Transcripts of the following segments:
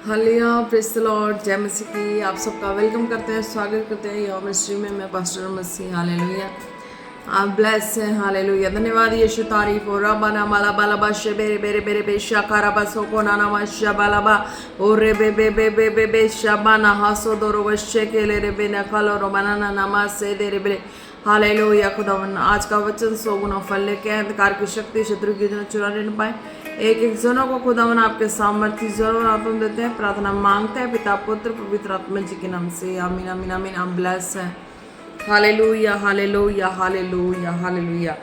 Hallelujah, praise the Lord, जय मसीह की। आप सबका वेलकम करते हैं, स्वागत करते हैं योर मिनिस्ट्री में। मैं पास्टर मसीह। हालेलुया, आप ब्लेस हैं। हालेलुया, धन्यवाद यीशु। तारीफ हो रबाना माला बाला बाशे बेरे बेरे बेरे बेशा काराबा सोको नाना माशा बालाबा ओरे बे बे बे बे बे बे शाबाना हासो दोरो वशे के ले रे बे नकालो रोमाना नामा से दे रे बे। हालेलुया खुदावन, आज का वचन 100 गुना फल लेके अंधकार की शक्ति शत्रु की चुराने न पाए। एक एक जनों को खुदावन आपके सामर्थ्य जरूर आत्म देते हैं। प्रार्थना मांगते हैं पिता पुत्र पवित्र आत्मा जी के नाम से, आमीन आमीन आमीन। आप ब्लेस है। Hallelujah hallelujah hallelujah hallelujah.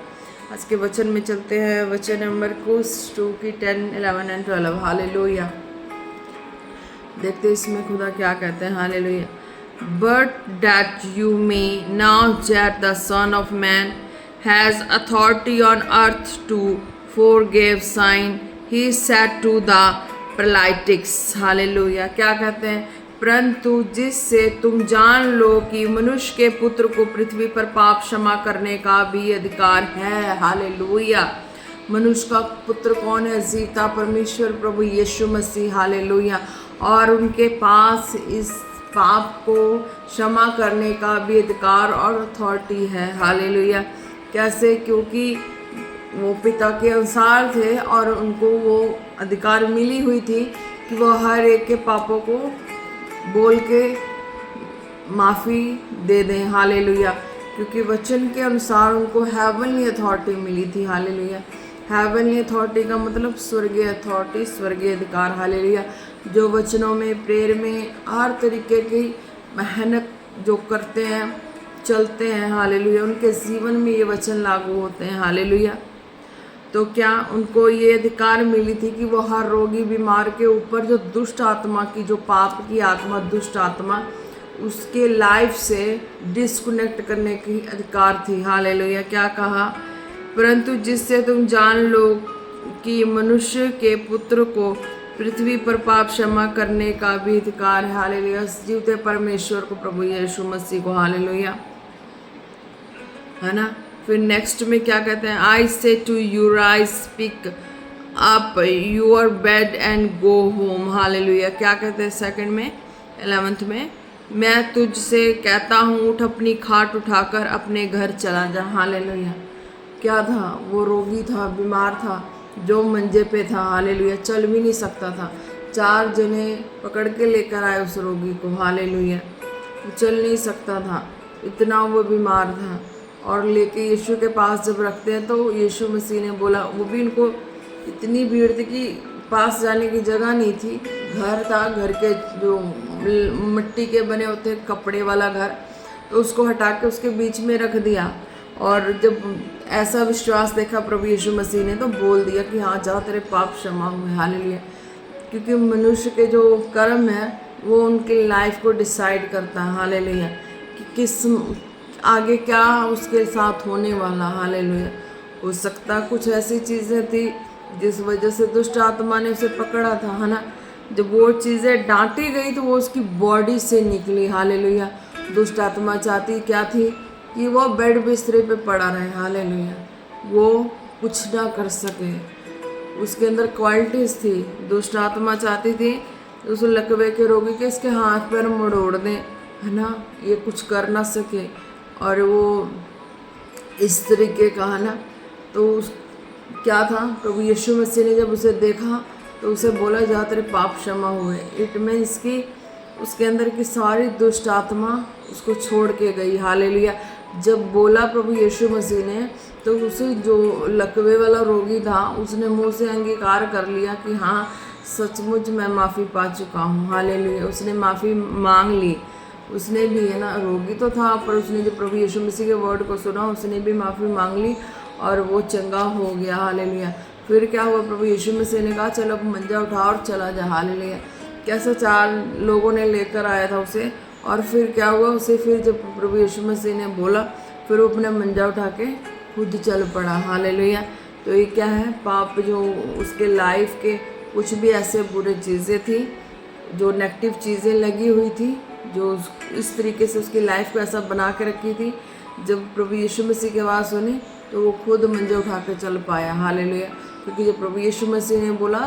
आज के वचन में चलते हैं। वचन नंबर कुछ 2 की 10, 11 एंड 12। हालेलुया, देखते हैं इसमें खुदा क्या कहते हैं। Hallelujah, but that you may know that the Son of Man has authority on earth to forgive sin, he said to the paralytics। Hallelujah, क्या कहते हैं? परंतु जिससे तुम जान लो कि मनुष्य के पुत्र को पृथ्वी पर पाप क्षमा करने का भी अधिकार है। हालेलुया, मनुष्य का पुत्र कौन है? जीवता परमेश्वर प्रभु यीशु मसीह। हालेलुया, और उनके पास इस पाप को क्षमा करने का भी अधिकार और अथॉरिटी है। हालेलुया, कैसे? क्योंकि वो पिता के अनुसार थे और उनको वो अधिकार मिली हुई थी कि वो हर एक के पापों को बोल के माफ़ी दे दें। हालेलुया, क्योंकि वचन के अनुसार उनको हेवनली अथॉरिटी मिली थी। हालेलुया, हेवनली अथॉरिटी का मतलब स्वर्गीय अथॉरिटी, स्वर्गीय अधिकार। हालेलुया, जो वचनों में प्रेयर में हर तरीके की मेहनत जो करते हैं, चलते हैं, हालेलुया, उनके जीवन में ये वचन लागू होते हैं। हालेलुया, तो क्या उनको ये अधिकार मिली थी कि वो हर रोगी बीमार के ऊपर जो दुष्ट आत्मा की, जो पाप की आत्मा, दुष्ट आत्मा, उसके लाइफ से डिस्कनेक्ट करने की अधिकार थी। हालेलुया, क्या कहा? परंतु जिससे तुम जान लो कि मनुष्य के पुत्र को पृथ्वी पर पाप क्षमा करने का भी अधिकार है। हालेलुया, जीवते परमेश्वर को, प्रभु यीशु मसीह को। हालेलुया, है ना। फिर नेक्स्ट में क्या कहते हैं? I say to you rise, speak up your bed and go home. Hallelujah, क्या कहते हैं सेकंड में, 11th में? मैं तुझसे कहता हूँ, उठ, अपनी खाट उठाकर अपने घर चला जा। हालेलुया, क्या था? वो रोगी था, बीमार था, जो मंजे पे था। हालेलुया, चल भी नहीं सकता था। 4 जने पकड़ के लेकर आए उस रोगी को। हालेलुया, वो चल नहीं सकता था, इतना वो बीमार था। और लेके यीशु के पास जब रखते हैं तो यीशु मसीह ने बोला, वो भी इनको इतनी भीड़ थी कि पास जाने की जगह नहीं थी। घर था, घर के जो मिट्टी के बने होते कपड़े वाला घर, तो उसको हटा के उसके बीच में रख दिया। और जब ऐसा विश्वास देखा प्रभु यीशु मसीह ने, तो बोल दिया कि हाँ जा, तेरे पाप क्षमा हुए। हालेलुया, क्योंकि मनुष्य के जो कर्म है वो उनकी लाइफ को डिसाइड करता है। हालेलुया, कि किस आगे क्या उसके साथ होने वाला। हालेलुया, हो सकता कुछ ऐसी चीज़ें थी जिस वजह से दुष्ट आत्मा ने उसे पकड़ा था, है ना। जब वो चीज़ें डांटी गई तो वो उसकी बॉडी से निकली। हालेलुया, दुष्ट आत्मा चाहती क्या थी? कि वो बेड बिस्तरे पे पड़ा रहे। हालेलुया, वो कुछ ना कर सके। उसके अंदर क्वालिटीज़ थी। दुष्ट आत्मा चाहती थी उस लकवे के रोगी के इसके हाथ पैर मरोड़ दें, है ना, ये कुछ कर ना सके। और वो इस तरीके का, है ना। तो क्या था? प्रभु यीशु मसीह ने जब उसे देखा तो उसे बोला, जा, तेरे पाप क्षमा हुए। इट मीन्स कि उसके अंदर की सारी दुष्ट आत्मा उसको छोड़ के गई। हालेलुया, जब बोला प्रभु यीशु मसीह ने, तो उसे जो लकवे वाला रोगी था उसने मुंह से अंगीकार कर लिया कि हाँ सचमुच मैं माफ़ी पा चुका हूँ। हालेलुया, उसने माफ़ी मांग ली। उसने भी, है ना, रोगी तो था पर उसने जो प्रभु यीशु मसीह के वर्ड को सुना, उसने भी माफ़ी मांग ली और वो चंगा हो गया। हालेलुया, फिर क्या हुआ? प्रभु यीशु मसीह ने कहा, चलो अब मंजा उठा और चला जा। हालेलुया, कैसे 4 लोगों ने लेकर आया था उसे। और फिर क्या हुआ? उसे फिर जब प्रभु यीशु मसीह ने बोला, फिर वो अपना मंजा उठा के खुद चल पड़ा। हालेलुया, तो ये क्या है? पाप जो उसके लाइफ के कुछ भी ऐसे बुरे चीज़ें थी, जो नेगेटिव चीज़ें लगी हुई थी, जो इस तरीके से उसकी लाइफ को ऐसा बना के रखी थी, जब प्रभु यीशु मसीह की आवाज़ सुनी तो वो खुद मंजे उठा के चल पाया। हालेलुया, क्योंकि जब प्रभु यीशु मसीह ने बोला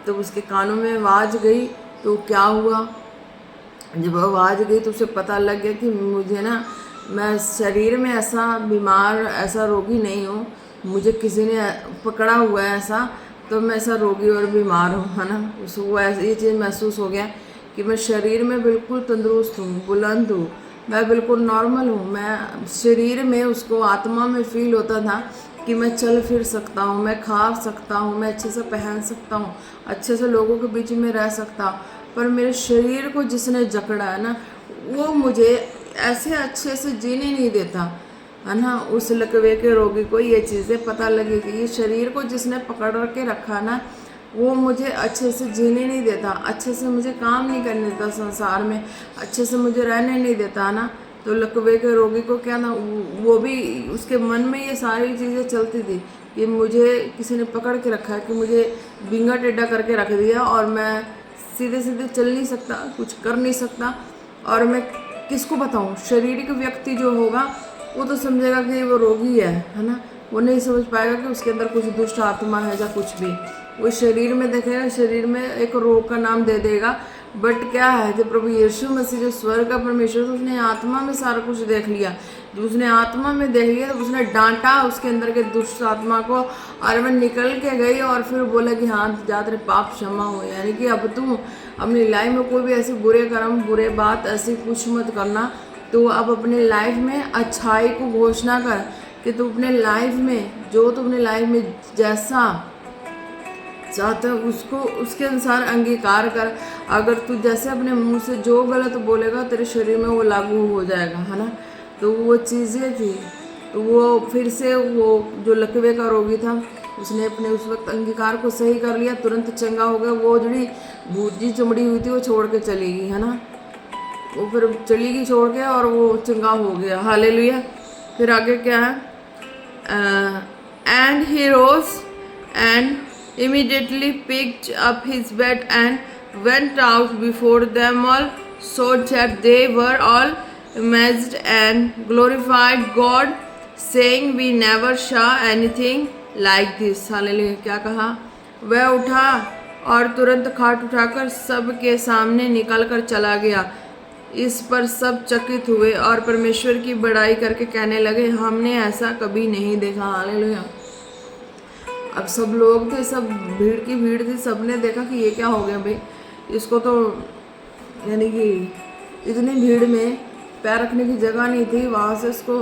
तब उसके कानों में आवाज़ गई तो क्या हुआ, जब आवाज़ गई तो उसे पता लग गया कि मुझे ना, मैं शरीर में ऐसा बीमार, ऐसा रोगी नहीं हूँ, मुझे किसी ने पकड़ा हुआ है ऐसा, तो मैं ऐसा रोगी और बीमार हूँ, है ना। उसको ऐसे ये चीज़ महसूस हो गया कि मैं शरीर में बिल्कुल तंदुरुस्त हूँ, बुलंद हूँ, मैं बिल्कुल नॉर्मल हूँ। मैं शरीर में, उसको आत्मा में फील होता था कि मैं चल फिर सकता हूँ, मैं खा सकता हूँ, मैं अच्छे से पहन सकता हूँ, अच्छे से लोगों के बीच में रह सकता हूँ। पर मेरे शरीर को जिसने जकड़ा है ना, वो मुझे ऐसे अच्छे से जीने नहीं देता, है ना। उस लकवे के रोगी को ये चीज़ें पता लगी कि ये शरीर को जिसने पकड़ के रखा ना, वो मुझे अच्छे से जीने नहीं देता, अच्छे से मुझे काम नहीं करने देता संसार में, अच्छे से मुझे रहने नहीं देता ना। तो लकवे के रोगी को क्या ना, वो भी उसके मन में ये सारी चीज़ें चलती थी कि मुझे किसी ने पकड़ के रखा है, कि मुझे बिंगा टेढ़ा करके रख दिया और मैं सीधे सीधे चल नहीं सकता, कुछ कर नहीं सकता, और मैं किसको बताऊँ। शारीरिक व्यक्ति जो होगा वो तो समझेगा कि वो रोगी है ना। वो नहीं समझ पाएगा कि उसके अंदर कुछ दुष्ट आत्मा है या कुछ भी। वो शरीर में देखेगा, शरीर में एक रोग का नाम दे देगा, बट क्या है, जब प्रभु यीशु मसीह जो स्वर्ग का परमेश्वर, तो उसने आत्मा में सारा कुछ देख लिया। जब उसने आत्मा में देख लिया तो उसने डांटा उसके अंदर के दुष्ट आत्मा को, और वह निकल के गई और फिर बोला कि हाँ जा, तेरे पाप क्षमा हो। यानी कि अब तू अपनी लाइफ में कोई भी ऐसे बुरे कर्म, बुरे बात ऐसी कुछ मत करना। तो अब अपने लाइफ में अच्छाई को घोषणा कर कि तू अपने लाइफ में, जो तू अपने लाइफ में जैसा चाहता है उसको, उसके अनुसार अंगीकार कर। अगर तू जैसे अपने मुंह से जो गलत बोलेगा, तेरे शरीर में वो लागू हो जाएगा, है ना। तो वो चीज़ें थी, तो वो फिर से वो जो लकवे का रोगी था, उसने अपने उस वक्त अंगीकार को सही कर लिया, तुरंत चंगा हो गया। वो जड़ी भूजी चमड़ी हुई थी वो छोड़ के चली गई, है ना। वो फिर चली गई छोड़ के, और वो चंगा हो गया। हालेलुया। फिर आगे क्या है, and he rose and immediately picked up his bed and went out before them all, so that they were all amazed and glorified God, saying, we never saw anything like this. Hallelujah. क्या कहा, वह उठा और तुरंत खाट उठाकर सबके सामने निकल कर चला गया। इस पर सब चकित हुए और परमेश्वर की बड़ाई करके कहने लगे, हमने ऐसा कभी नहीं देखा। हालेलुया। अब सब लोग थे, सब भीड़ की भीड़ थी, सबने देखा कि ये क्या हो गया भाई, इसको तो, यानी कि इतनी भीड़ में पैर रखने की जगह नहीं थी, वहाँ से इसको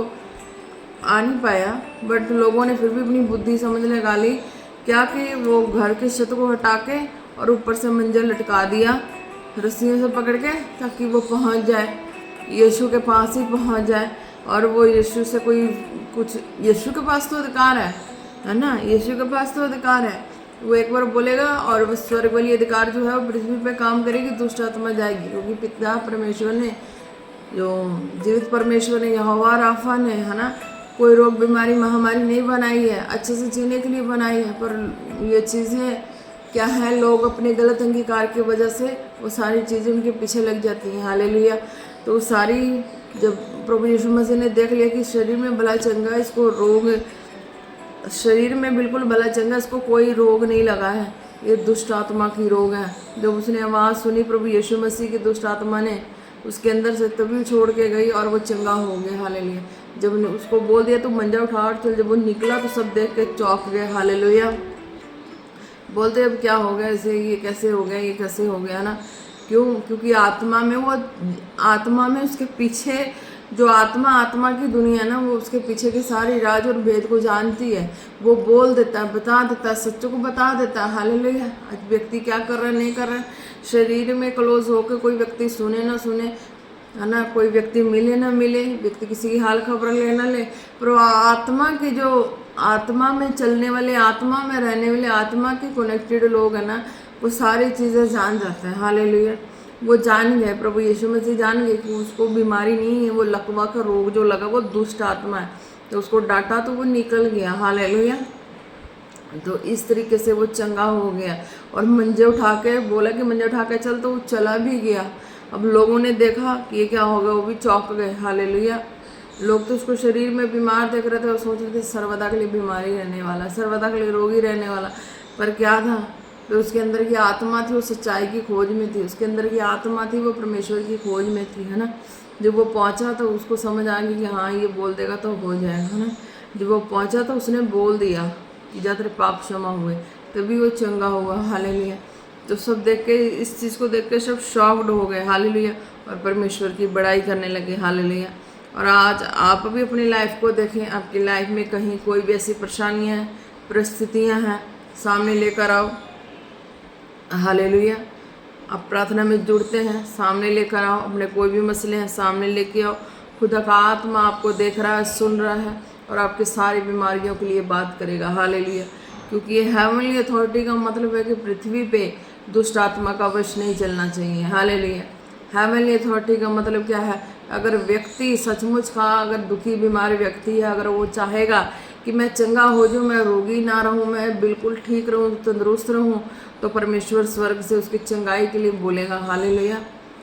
आ नहीं पाया। बट लोगों ने फिर भी अपनी बुद्धि समझ लगा ली, क्या कि वो घर के छत को हटा के और ऊपर से मंजर लटका दिया रस्सियों से पकड़ के, ताकि वो पहुँच जाए, यीशु के पास ही पहुँच जाए। और वो यीशु से कोई कुछ, यीशु के पास तो अधिकार है ना, यीशु के पास तो अधिकार है। वो एक बार बोलेगा और वो स्वर्ग वाली अधिकार जो है वो पृथ्वी पे काम करेगी, दुष्ट आत्मा जाएगी। क्योंकि पिता परमेश्वर ने, जो जीवित परमेश्वर ने, यहोवा राफा ने, है ना, कोई रोग बीमारी महामारी नहीं बनाई है, अच्छे से जीने के लिए बनाई है। पर ये चीज़ें क्या है, लोग अपने गलत अंगीकार की वजह से वो सारी चीज़ें उनके पीछे लग जाती हैं। हालेलुया। तो सारी, जब प्रभु यीशु मसीह ने देख लिया कि शरीर में भला चंगा, इसको रोग, शरीर में बिल्कुल भला चंगा, इसको कोई रोग नहीं लगा है, ये दुष्ट आत्मा की रोग है। जब उसने आवाज़ सुनी प्रभु यीशु मसीह की, दुष्ट आत्मा ने उसके अंदर से तभी छोड़ के गई और वो चंगा हो गया। हालेलुया। जब उसको बोल दिया तो मंजा उठा और चल, जब वो निकला तो सब देख के चौंक गए। हालेलुया। बोलते अब क्या हो गया इसे, ये कैसे हो गया, ये कैसे हो गया ना। क्यों? क्योंकि आत्मा में, वो आत्मा में उसके पीछे जो आत्मा की दुनिया ना, वो उसके पीछे के सारे राज और भेद को जानती है। वो बोल देता है, बता देता है, सच्चों को बता देता है। हालेलुया। आज व्यक्ति क्या कर रहा है, नहीं कर रहा है, शरीर में क्लोज होकर कोई व्यक्ति सुने ना सुने, है ना, कोई व्यक्ति मिले ना मिले, व्यक्ति किसी की हाल खबर ले ना ले, पर आत्मा की, जो आत्मा में चलने वाले, आत्मा में रहने वाले, आत्मा के कनेक्टेड लोग हैं ना, वो सारी चीज़ें जान जाते हैं। हालेलुया। वो जान गए, प्रभु यीशु मसीह जान गए कि उसको बीमारी नहीं है, वो लकवा का रोग जो लगा वो दुष्ट आत्मा है। तो उसको डांटा तो वो निकल गया। हालेलुया। तो इस तरीके से वो चंगा हो गया और मंजे उठा के बोला कि मंजे उठा के चल, तो वो चला भी गया। अब लोगों ने देखा कि ये क्या हो गया, वो भी चौंक गए। हालेलुया। लोग तो उसको शरीर में बीमार देख रहे थे और सोच रहे थे सर्वदा के लिए बीमारी रहने वाला, सर्वदा के लिए रोगी रहने वाला। पर क्या था, तो उसके अंदर की आत्मा थी वो सच्चाई की खोज में थी, उसके अंदर की आत्मा थी वो परमेश्वर की खोज में थी, है ना। जब वो पहुंचा तो उसको समझ आ गई कि हाँ ये बोल देगा तो हो जाएगा, है ना। जब वो पहुंचा तो उसने बोल दिया कि जा तेरे पाप क्षमा हुए, तभी वो चंगा हुआ। हालेलुया। तो सब देख के, इस चीज़ को देख के सब शॉक्ड हो गए। हालेलुया। और परमेश्वर की बड़ाई करने लगे। हालेलुया। और आज आप भी अपनी लाइफ को देखें, आपकी लाइफ में कहीं कोई भी ऐसी परेशानियां हैं, परिस्थितियां हैं, सामने लेकर आओ। हालेलुया। आप प्रार्थना में जुड़ते हैं, सामने लेकर आओ। अपने कोई भी मसले हैं सामने लेके आओ। खुदा का आत्मा आपको देख रहा है, सुन रहा है और आपकी सारी बीमारियों के लिए बात करेगा। हालेलुया। क्योंकि ये हेवनली अथॉरिटी का मतलब है कि पृथ्वी पे दुष्ट आत्मा का वश नहीं चलना चाहिए। हालेलुया। हेवनली अथॉरिटी का मतलब क्या है? अगर व्यक्ति सचमुच का, अगर दुखी बीमार व्यक्ति है, अगर वो चाहेगा कि मैं चंगा हो जाऊँ, मैं रोगी ना रहूँ, मैं बिल्कुल ठीक रहूँ, तंदुरुस्त रहूँ, तो परमेश्वर स्वर्ग से उसकी चंगाई के लिए बोलेगा। हालेलुया।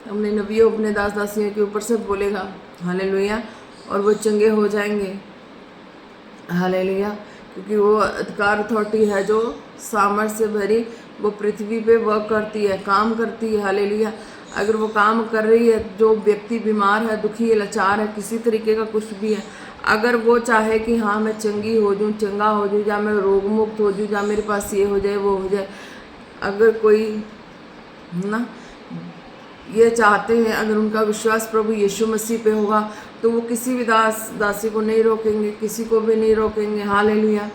अपने नबियों, अपने दास दासियों के ऊपर से बोलेगा। हालेलुया। और वो चंगे हो जाएंगे। हालेलुया। क्योंकि वो अधिकार अथॉरिटी है जो सामर्थ्य से भरी, वो पृथ्वी पे वर्क करती है, काम करती है। हालेलुया। अगर वो काम कर रही है, जो व्यक्ति बीमार है, दुखी है, लाचार है, किसी तरीके का कुछ भी है, अगर वो चाहे कि हाँ मैं चंगी हो जाऊँ, चंगा हो जाऊँ, या मैं रोग मुक्त हो जाऊँ, या मेरे पास ये हो जाए वो हो जाए, अगर कोई ना ये चाहते हैं, अगर उनका विश्वास प्रभु यीशु मसीह पे होगा, तो वो किसी भी दास दासी को नहीं रोकेंगे, किसी को भी नहीं रोकेंगे। हालेलुया।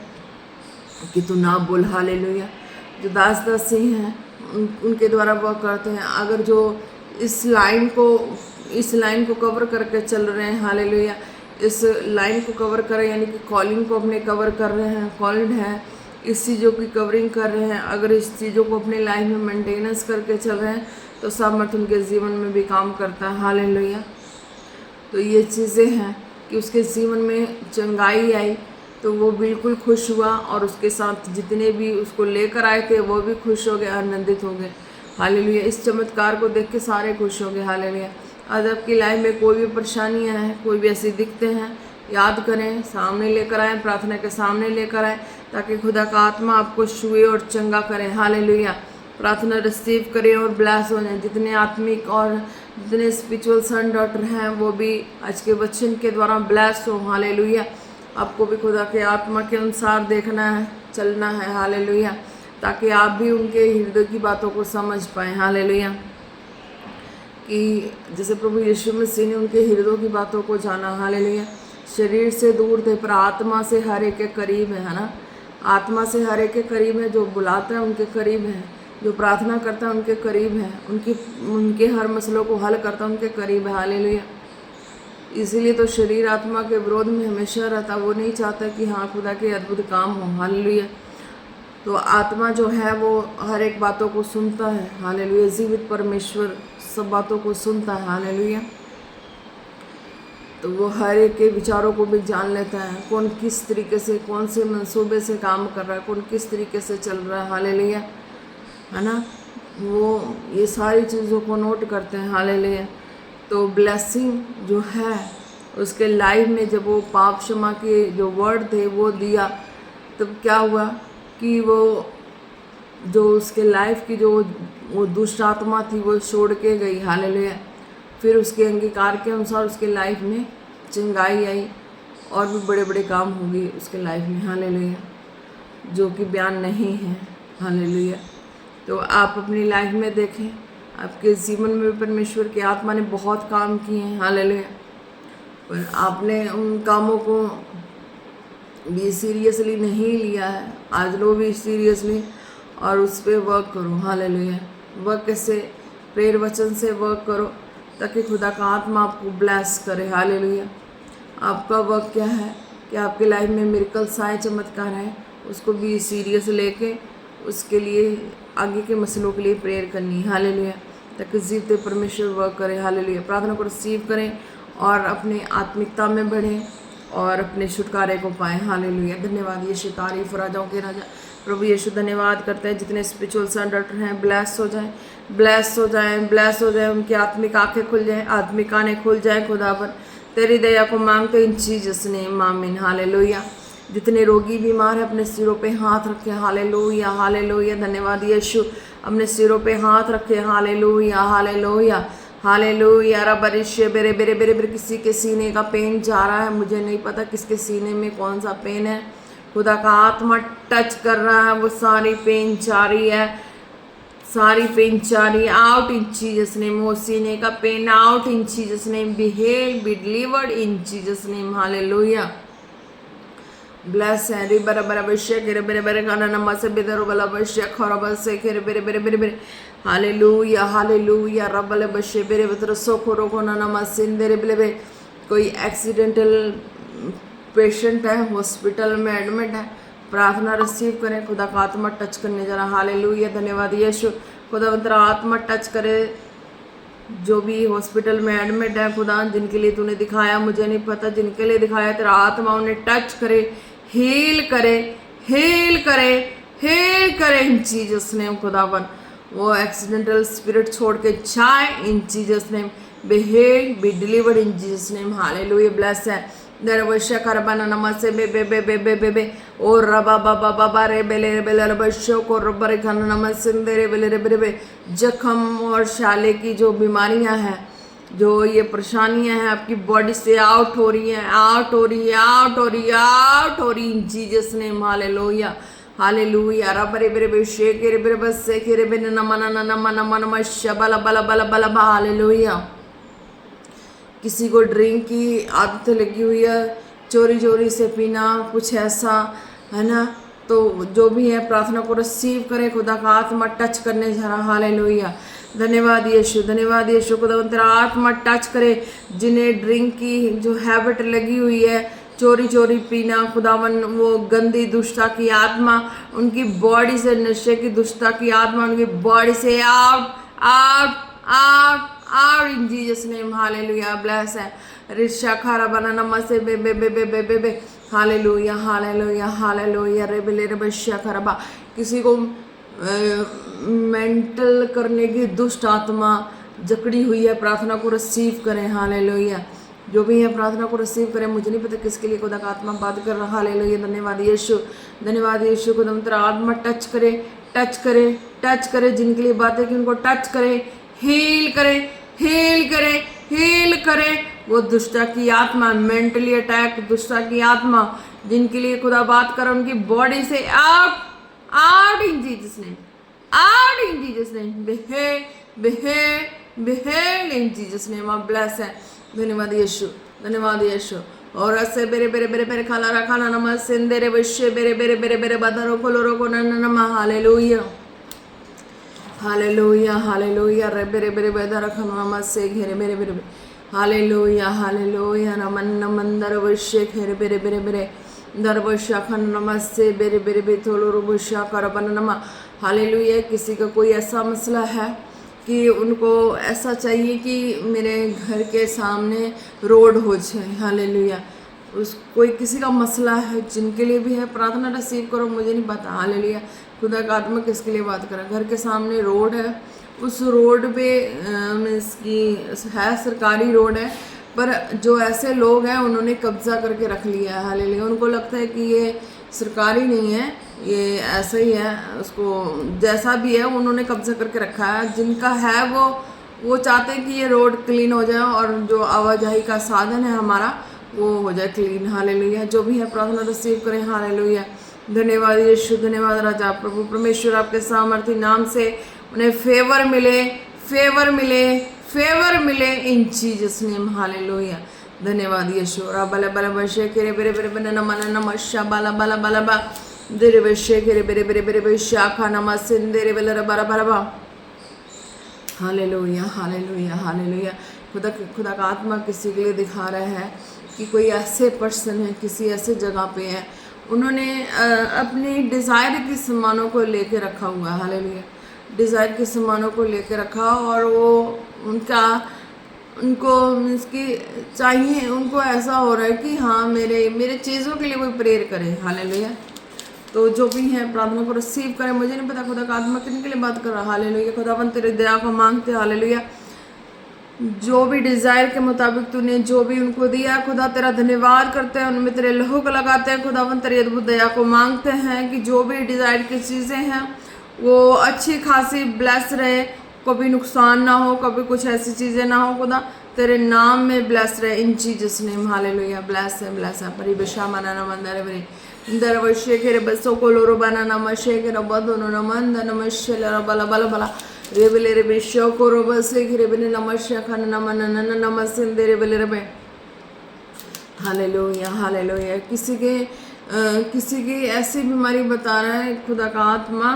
कि तू ना बोल। हालेलुया। जो दास दासी हैं उनके द्वारा वो करते हैं। अगर जो इस लाइन को कवर करके चल रहे हैं, हालेलुया, इस लाइन को कवर करें, यानी कि कॉलिंग को अपने कवर कर रहे हैं, कॉल्ड हैं, इस चीज़ों की कवरिंग कर रहे हैं, अगर इस चीज़ों को अपने लाइफ में मेंटेनेंस करके चल रहे हैं, तो सामर्थ उनके जीवन में भी काम करता है। हालेलुया। तो ये चीज़ें हैं कि उसके जीवन में चंगाई आई तो वो बिल्कुल खुश हुआ, और उसके साथ जितने भी उसको लेकर आए थे वो भी खुश हो गए, आनंदित हो गए। हालेलुया। इस चमत्कार को देख के सारे खुश हो गए। हालेलुया। आज आपकी लाइफ में कोई भी परेशानियां हैं, कोई भी ऐसी दिक्कतें हैं, याद करें, सामने लेकर आए, प्रार्थना के सामने लेकर आए, ताकि खुदा का आत्मा आपको छुए और चंगा करे। हालेलुया। प्रार्थना रिसीव करें और ब्लेस हो जाए। जितने आत्मिक और जितने स्पिरिचुअल सन डॉटर हैं वो भी आज के वचन के द्वारा ब्लेस हो। हालेलुया। आपको भी खुदा के आत्मा के अनुसार देखना है, चलना है। हालेलुया। ताकि आप भी उनके हृदय की बातों को समझ पाएँ। हालेलुया। कि जैसे प्रभु यीशु मसीह ने उनके हृदय की बातों को जाना। हालेलुया। शरीर से दूर थे पर आत्मा से हर एक के करीब है ना। आत्मा से हर एक के करीब है। जो बुलाता है उनके करीब है, जो प्रार्थना करता है उनके करीब है, उनके हर मसलों को हल करता है उनके करीब है। हालेलुया। इसीलिए तो शरीर आत्मा के विरोध में हमेशा रहता, वो नहीं चाहता कि हाँ खुदा के अद्भुत काम हो। हालेलुया। तो आत्मा जो है वो हर एक बातों को सुनता है। हालेलुया। जीवित परमेश्वर सब बातों को सुनता है। हालेलुया। तो वो हर एक के विचारों को भी जान लेता है, कौन किस तरीके से, कौन से मंसूबे से काम कर रहा है, कौन किस तरीके से चल रहा है। हालेलुया। है ना। वो ये सारी चीज़ों को नोट करते हैं। हालेलुया। तो ब्लेसिंग जो है उसके लाइफ में, जब वो पाप क्षमा के जो वर्ड थे वो दिया, तब क्या हुआ कि वो जो उसके लाइफ की जो वो दुष्ट आत्मा थी वो छोड़ के गई। हालेलुया। फिर उसके अंगीकार के अनुसार उसके लाइफ में चंगाई आई और भी बड़े बड़े काम हो गए उसके लाइफ में। हालेलुया। जो कि बयान नहीं है। हालेलुया। तो आप अपनी लाइफ में देखें, आपके जीवन में परमेश्वर की आत्मा ने बहुत काम किए हैं। हालेलुया। पर आपने उन कामों को भी सीरियसली नहीं लिया है। आज लो भी सीरियसली और उस पर वर्क करो। हालेलुया। वर्क कैसे? प्रेयर वचन से वर्क करो, ताकि खुदा का आत्मा आपको ब्लेस करे। हालेलुया। आपका वर्क क्या है कि आपके लाइफ में मिरेकल, साए, चमत्कार है, उसको भी सीरियस लेके उसके लिए आगे के मसलों के लिए प्रेयर करनी है। हालेलुया। ताकि जीवते परमेश्वर वर्क करे। हालेलुया। प्रार्थना को रिसीव करें और अपने आत्मिकता में बढ़ें और अपने छुटकारे को पाएं। हालेलुया। धन्यवाद यीशु। तारीफ राजाओं के राजा प्रभु यीशु धन्यवाद करते हैं। जितने स्पिरिचुअल सन डॉक्टर हैं ब्लेस हो जाएं, ब्लेस हो जाएं, ब्लेस हो जाएं। उनकी आत्मिक आंखें खुल जाएं, आत्मिक आंखें खुल जाएं। खुदावन तेरी दया को मांगते इन चीज़ ने आमीन। हालेलुया। जितने रोगी बीमार है अपने सिरों पे हाथ रखे, हालेलुया हालेलुया, धन्यवाद यीशु। अपने सिरों पे हाथ रखे, हालेलुया हालेलुया हालेलुया। रबरिशे बेरे बेरे बेरे बेरे, किसी के सीने का पेन जा रहा है, मुझे नहीं पता किसके सीने में कौन सा पेन है, खुदा का आत्मा टच कर रहा है, वो सारी पेन जा रही है, सारी पेन जा रही है, आउट इन जीसस नेम। वो सीने का pain out in Jesus name, be healed be delivered in Jesus name, hallelujah. Bless है री बरा बरा बशे केरे बेरे बेरे गाना नमा से बेदरो बला बशे खरब से केरे बेरे बेरे बेरे बेरे, हालेलुया हालेलुया। रबले बशे बेरे बेतर सोखोरो को नमा सिंदेरे बेले बे। कोई एक्सीडेंटल पेशेंट है, हॉस्पिटल में एडमिट है, प्रार्थना रिसीव करें, खुदा का आत्मा टच करने जा रहा, हालेलुया, धन्यवाद यीशु। खुदा तेरा आत्मा टच करे जो भी हॉस्पिटल में एडमिट है, खुदा जिनके लिए तूने दिखाया, मुझे नहीं पता जिनके लिए दिखाया, तेरा आत्मा उन्हें टच करे, हील करे, हील करे, हील करे इन जीसस नेम। खुदावन वो एक्सीडेंटल स्पिरिट छोड़ के जाए in Jesus name, be healed B delivered in Jesus name, hallelujah. Bless है दरवशा करबाना नमसे बे बे बे बे बे बे बे और रबा बाबा बाबा रे बेले रे बेले रबशो को रबर खान नमसे रे बेले रे बेले बे। जख्म और शाले की जो बीमारियां हैं, जो ये परेशानियां हैं आपकी बॉडी से आउट हो रही हैं, आउट हो रही है, आउट हो रही है, आउट हो रही in Jesus name, hallelujah hallelujah. रबरे बेरे बे शे के बेरे बस से के बे नमना नमना नमना नमः शबला बला बला बला बला, हालेलुया। किसी को ड्रिंक की आदत लगी हुई है, चोरी चोरी से पीना, कुछ ऐसा है ना, तो जो भी है प्रार्थना को रिसीव करें, खुदा का आत्मा टच करने जा रहा, हालेलुया, धन्यवाद यीशु, धन्यवाद यीशु। खुदा तेरा आत्मा टच करे जिन्हें ड्रिंक की जो हैबिट लगी हुई है, चोरी चोरी पीना, खुदावन वो गंदी दुष्टता की आत्मा उनकी बॉडी से, नशे की दुष्टता की आत्मा उनकी बॉडी से out out out out in Jesus name, hallelujah. Bless है रिशा खारा बना नमसे बे बे बे बे बे बे बे, हालेलुया हालेलुया हालेलुया। रे बेले रे बशिया खराबा, किसी को मेंटल करने की दुष्ट आत्मा जकड़ी हुई है, प्रार्थना को रिसीव करें, हालेलुया। जो भी है प्रार्थना को रिसीव करें, मुझे नहीं पता किसके लिए खुदा का आत्मा बात कर रहा, हालेलुया, धन्यवाद यीशु, धन्यवाद यीशु। खुदा तेरा आत्मा टच करे, टच करे, टच करे, जिनके लिए बात है कि उनको टच करे, हील करे, हील करे, हील करे। वो दुष्टता की आत्मा, मेंटली अटैक दुष्टता की आत्मा जिनके लिए खुदा बात कर, उनकी बॉडी से out out in Jesus name, out in Jesus name, behave behave behave in Jesus name. आप ब्लेस है, धन्यवाद यीशु, धन्यवाद यीशु। और ऐसे बेरे बेरे बेरे बेरे खाला रखा ना नमः सिंदेरे विश्व बेरे बेरे बेरे बेरे बदरो खोलो रोको नमः, हालेलुया हालेलुया हालेलुया। रे बेरे बेरे बेरे रखा नमः से घेरे बेरे बेरे, हालेलुया हालेलुया। नमन नमन दरवश्य घेरे बेरे बेरे बेरे दरवश्या खन नमः से बेरे बेरे बेरे थोलो रुबुश्या करबन नमः, हालेलुया। किसी का कोई ऐसा मसला है कि उनको ऐसा चाहिए कि मेरे घर के सामने रोड हो जाए, हालेलुया। उस कोई किसी का मसला है, जिनके लिए भी है प्रार्थना रिसीव करो, मुझे नहीं पता, हालेलुया। खुदा का आत्मा किसके लिए बात करें, घर के सामने रोड है, उस रोड पे इसकी है सरकारी रोड है, पर जो ऐसे लोग हैं उन्होंने कब्जा करके रख लिया है, हालेलुया। उनको लगता है कि ये सरकारी नहीं है, ये ऐसा ही है, उसको जैसा भी है उन्होंने कब्जा करके रखा है। जिनका है वो चाहते हैं कि ये रोड क्लीन हो जाए और जो आवाजाही का साधन है हमारा वो हो जाए क्लीन, हालेलुया। जो भी है प्रार्थना रिसीव करें, हालेलुया, धन्यवाद यीशु, धन्यवाद राजा प्रभु परमेश्वर। आपके सामर्थी नाम से उन्हें फेवर मिले, फेवर मिले, फेवर मिले इन जीसस नेम, हालेलुया, धन्यवाद यीशु। बला बला बशे केरे बेरे बेरे बेरे नमन नमः बला बला बला बा देरे बशे केरे बेरे बेरे बेरे बेरे शाखा नमः सिंदेरे बेले बरा बरा बा, हालेलुया हालेलुया हालेलुया। खुदा का आत्मा किसी के लिए दिखा रहा है कि कोई ऐसे पर्सन है, किसी ऐसे जगह पे है, उन्होंने अपनी डिज़ायर की सामानों को लेके रखा हुआ है, हालेलुया, डिज़ायर के सामानों को लेके रखा, और वो उनको इसकी चाहिए, उनको ऐसा हो रहा है कि हाँ मेरे चीज़ों के लिए कोई प्रेयर करे, हालेलुया। तो जो भी है प्रार्थना को रिसीव करें, मुझे नहीं पता खुदा का आत्मा किन के लिए बात कर रहा, हालेलुया। खुदावन तेरे दया को मांगते, हालेलुया। जो भी डिज़ायर के मुताबिक तूने जो भी उनको दिया खुदा तेरा धन्यवाद करते हैं, उनमें तेरे लहू को लगाते हैं खुदावन, तेरी अद्भुत दया को मांगते हैं कि जो भी डिज़ायर की चीज़ें हैं वो अच्छी खासी ब्लेस रहे, कभी नुकसान ना हो, कभी कुछ ऐसी चीज़ें ना हो खुदा, तेरे नाम में ब्लेस रहे इन जीसस नेम। हालेलुया। ब्लेस है परिबशा मनाना मंदर बरे दरवशे के बसो को लोरो बनाना मशे के रबदोनो नमंद नमशे बला बला बला रेबले रेबे शो को रोबसे के रेबे नमशे खाना नमन नमसिंदे रेबले रेबे। Hallelujah hallelujah. किसी की ऐसी बीमारी बता रहा है खुदा का आत्मा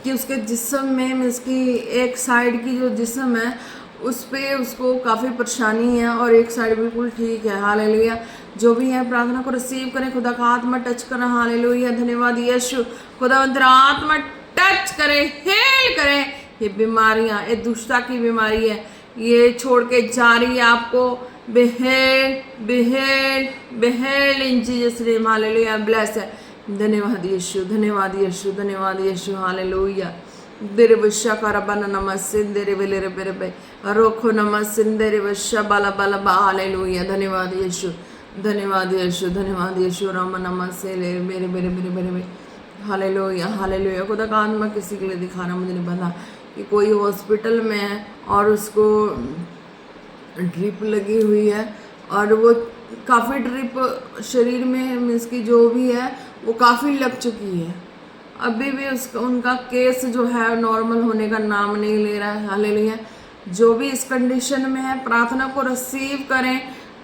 कि उसके जिस्म में इसकी एक साइड की जो जिस्म है उस पे उसको काफ़ी परेशानी है और एक साइड बिल्कुल ठीक है। हालेलुया। जो भी है प्रार्थना को रिसीव करें, खुदा का आत्मा टच करें। हालेलुया। धन्यवाद यीशु। खुदावंत तेरा आत्मा टच करे, हेल करे। ये बीमारियां, ये दुष्टता की बीमारी है, ये छोड़ के जा रही है आपको। बेहेल बेहेल बेहेल in Jesus name. Hallelujah. Bless है। धन्यवाद यीशु, धन्यवाद यीशु, धन्यवाद यीशु। हालेलुया। देरे बशा करबना नमस्ते देरे बेले रे बेरे बे रोखो नमस्ते देरे बशा बाला बाला बा। हालेलुया। धन्यवाद यीशु, धन्यवाद यीशु, धन्यवाद यीशु। राम नमस्ते ले मेरे मेरे मेरे मेरे मेरे। Hallelujah hallelujah. खुदा का आत्मा किसी के लिए दिखा रहा, मुझे नहीं पता, कि कोई हॉस्पिटल में है और उसको ड्रिप लगी हुई है और वो काफ़ी ड्रिप शरीर में मीन्स की जो भी है वो काफ़ी लग चुकी है, अभी भी उसका उनका केस जो है नॉर्मल होने का नाम नहीं ले रहा है। हालेलुया। जो भी इस कंडीशन में है प्रार्थना को रिसीव करें,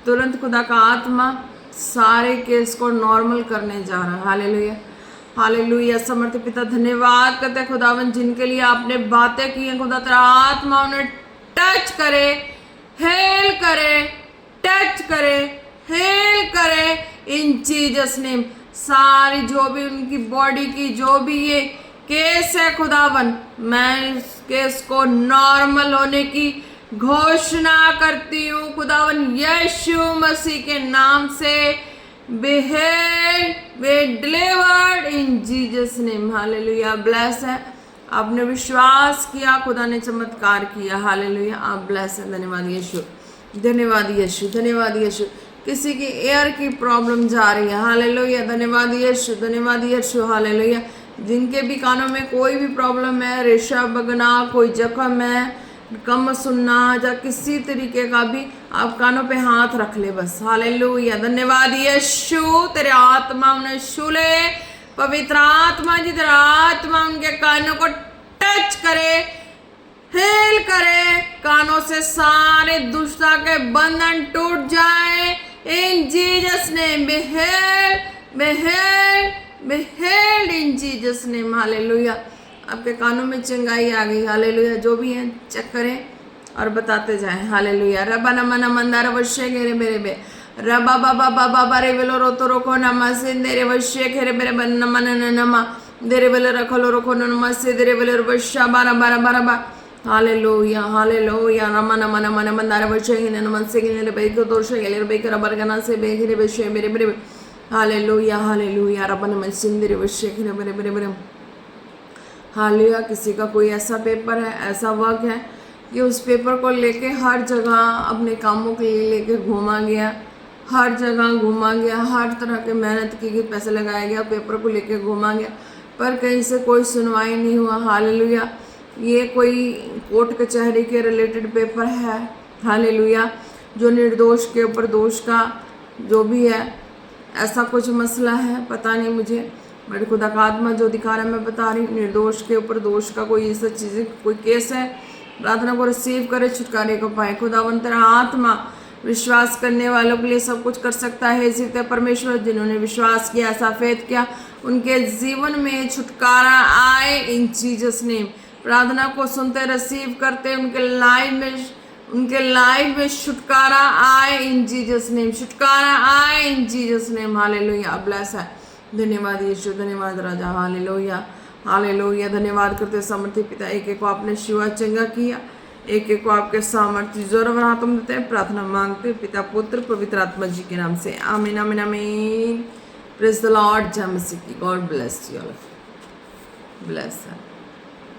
तुरंत खुदा का आत्मा सारे केस को नॉर्मल करने जा रहा है। Hallelujah hallelujah. समर्थ पिता धन्यवाद करते खुदावन जिनके लिए आपने बातें की हैं, खुदा तेरा आत्मा उन्हें टच करे, हेल करे, टच करे, हेल करे इन जीसस नेम। सारी जो भी उनकी बॉडी की जो भी ये केस है खुदावन, मैं इस केस को नॉर्मल होने की घोषणा करती हूँ खुदावन यीशु मसीह के नाम से। Be delivered in Jesus name. Hallelujah. Bless है। आपने विश्वास किया, खुदा ने चमत्कार किया। हालेलुया। आप ब्लेस है। धन्यवाद यीशु, धन्यवाद यीशु, धन्यवाद यीशु। किसी की एयर की प्रॉब्लम जा रही है। हालेलुया। धन्यवाद यीशु, धन्यवाद यीशु। हालेलुया। जिनके भी कानों में कोई भी प्रॉब्लम है, रेशा बगना, कोई जख्म है, कम सुनना या किसी तरीके का भी, आप कानों पे हाथ रख ले बस। हालेलुया। धन्यवाद यीशु। तेरे आत्मा उन्हें छू ले, पवित्र आत्मा जी तेरा आत्मा उनके कानों को टच करे, हेल करे, कानों से सारे दुष्टता के बंधन टूट जाए इन जीसस नेम। बेहेल बेहेल बेहेल इन जीसस नेम। हालेलुया। आपके कानों में चंगाई आ गई। हालेलुया। जो भी है चेक करें और बताते जाएं। हालेलुया। रबा नमन मंदार वश्य घेरे मेरे बे रबा बाबा बाबा बारे वेलो रोतो रोको नमस्ते देरे वश्य घेरे मेरे बन नमन नमा देरे वेलो रखो लो रोको नमस्ते देरे वेलो वश्या बारा बारा बारा बा। Hallelujah hallelujah. नमन नमन नमन मंदार वश्य घेने नमस्ते घेने बे को दोष घेले बे कर बरगना से बे घेरे वश्य मेरे मेरे। Hallelujah hallelujah. रबा नमस्ते देरे वश्य घेने मेरे मेरे मेरे। हालेलुया। किसी का कोई ऐसा पेपर है, ऐसा वर्क है कि उस पेपर को लेके हर जगह अपने कामों के लिए लेके घूमा गया, हर जगह घूमा गया, हर तरह के मेहनत की गई, पैसे लगाया गया, पेपर को लेके घूमा गया, पर कहीं से कोई सुनवाई नहीं हुआ। हालेलुया। ये कोई कोर्ट कचहरी के रिलेटेड पेपर है। हालेलुया। जो निर्दोष के ऊपर दोष का जो भी है, ऐसा कुछ मसला है, पता नहीं मुझे, बड़े खुदा का आत्मा जो दिखा रहा है मैं बता रही हूँ। निर्दोष के ऊपर दोष का कोई ऐसा चीज़ें कोई केस है, प्रार्थना को रिसीव करे, छुटकारे को पाए। खुदावंत तेरा आत्मा विश्वास करने वालों के लिए सब कुछ कर सकता है। जीवते परमेश्वर जिन्होंने विश्वास किया, ऐसा फेथ किया, उनके जीवन में छुटकारा आए इन जीसस नेम। प्रार्थना को सुनते, रिसीव करते, उनके लाइफ में छुटकारा आए इन जीसस नेम, छुटकारा आए इन जीसस नेम। हालेलुया। ब्लेस है। धन्यवाद यीशु, धन्यवाद राजा। Hallelujah hallelujah. धन्यवाद करते सामर्थ्य पिता, एक एक को आपने शिवा चंगा किया, एक एक को आपके सामर्थ्य जोर और हाथों में देते हैं। प्रार्थना मांगते पिता पुत्र पवित्र आत्मा जी के नाम से। आमीन आमीन आमीन। Praise the Lord. जय मसीह की। God bless you all. Bless है।